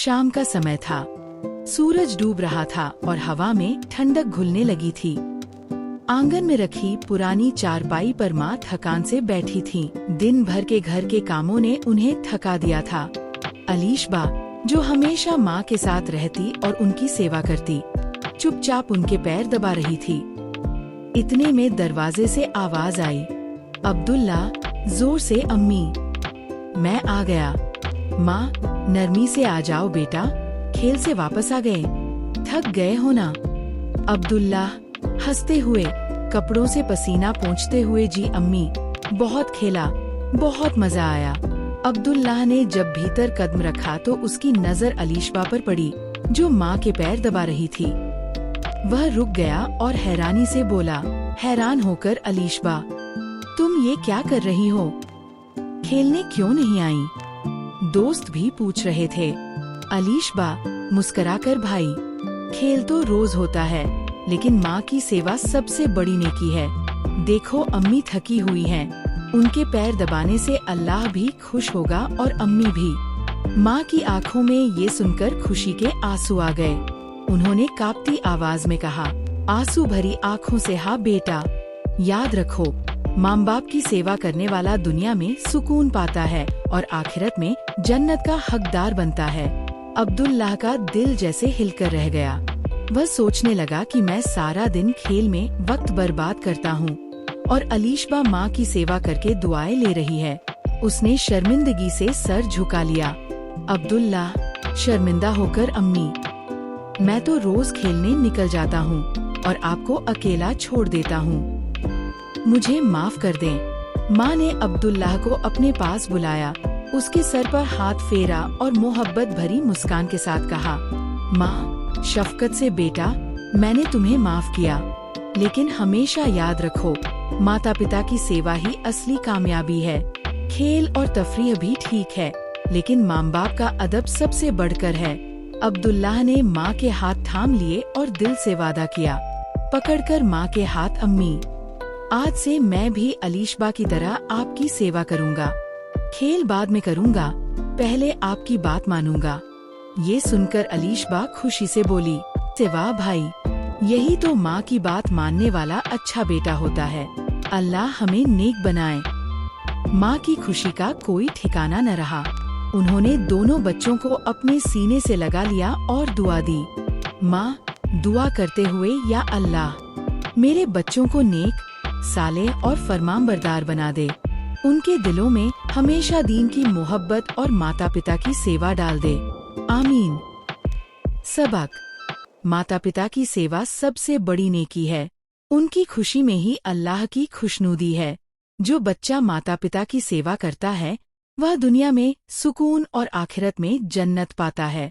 शाम का समय था। सूरज डूब रहा था और हवा में ठंडक घुलने लगी थी। आंगन में रखी पुरानी चारपाई पर माँ थकान से बैठी थीं। दिन भर के घर के कामों ने उन्हें थका दिया था। अलीशबा, जो हमेशा माँ के साथ रहती और उनकी सेवा करती, चुपचाप उनके पैर दबा रही थी। इतने में दरवाजे से आवाज आई, अब्दुल्ला, जोर से अम्मी। मैं आ गया। माँ, नरमी से आ जाओ बेटा, खेल से वापस आ गए, थक गए हो ना? अब्दुल्ला हंसते हुए, कपड़ों से पसीना पोंछते हुए, जी अम्मी, बहुत खेला, बहुत मजा आया। अब्दुल्लाह ने जब भीतर कदम रखा तो उसकी नजर अलीशबा पर पड़ी, जो माँ के पैर दबा रही थी। वह रुक गया और हैरानी से बोला, हैरान होकर, अलीशबा, तुम ये क्या कर रही हो? खेलने क्यों नहीं आई? दोस्त भी पूछ रहे थे। अलीशबा मुस्कुराकर, भाई, खेल तो रोज होता है, लेकिन माँ की सेवा सबसे बड़ी नेकी है। देखो अम्मी थकी हुई हैं, उनके पैर दबाने से अल्लाह भी खुश होगा और अम्मी भी। माँ की आंखों में ये सुनकर खुशी के आंसू आ गए। उन्होंने कांपती आवाज में कहा, आंसू भरी आंखों से, हाँ बेटा, याद रखो, माँ बाप की सेवा करने वाला दुनिया में सुकून पाता है और आखिरत में जन्नत का हकदार बनता है। अब्दुल्लाह का दिल जैसे हिलकर रह गया। वह सोचने लगा कि मैं सारा दिन खेल में वक्त बर्बाद करता हूँ और अलीशबा माँ की सेवा करके दुआएं ले रही है। उसने शर्मिंदगी से सर झुका लिया। अब्दुल्लाह शर्मिंदा होकर, अम्मी, मैं तो रोज खेलने निकल जाता हूँ और आपको अकेला छोड़ देता हूँ, मुझे माफ कर दें। माँ ने अब्दुल्लाह को अपने पास बुलाया, उसके सर पर हाथ फेरा और मोहब्बत भरी मुस्कान के साथ कहा, माँ, शफकत से बेटा, मैंने तुम्हें माफ किया, लेकिन हमेशा याद रखो, माता पिता की सेवा ही असली कामयाबी है। खेल और तफरीह भी ठीक है, लेकिन माँ बाप का अदब सबसे बढ़कर है। अब्दुल्लाह ने माँ के हाथ थाम लिए और दिल से वादा किया, पकड़कर माँ के हाथ, अम्मी, आज से मैं भी अलीशबा की तरह आपकी सेवा करूँगा। खेल बाद में करूँगा, पहले आपकी बात मानूंगा। ये सुनकर अलीशबा खुशी से बोली, वाह भाई, यही तो माँ की बात मानने वाला अच्छा बेटा होता है। अल्लाह हमें नेक बनाए। माँ की खुशी का कोई ठिकाना न रहा। उन्होंने दोनों बच्चों को अपने सीने से लगा लिया और दुआ दी। माँ दुआ करते हुए, या अल्लाह, मेरे बच्चों को नेक, सालेह और फरमानबरदार बना दे। उनके दिलों में हमेशा दीन की मोहब्बत और माता पिता की सेवा डाल दे। आमीन। सबक: माता पिता की सेवा सबसे बड़ी नेकी है। उनकी खुशी में ही अल्लाह की खुशनुदी है। जो बच्चा माता पिता की सेवा करता है, वह दुनिया में सुकून और आखिरत में जन्नत पाता है।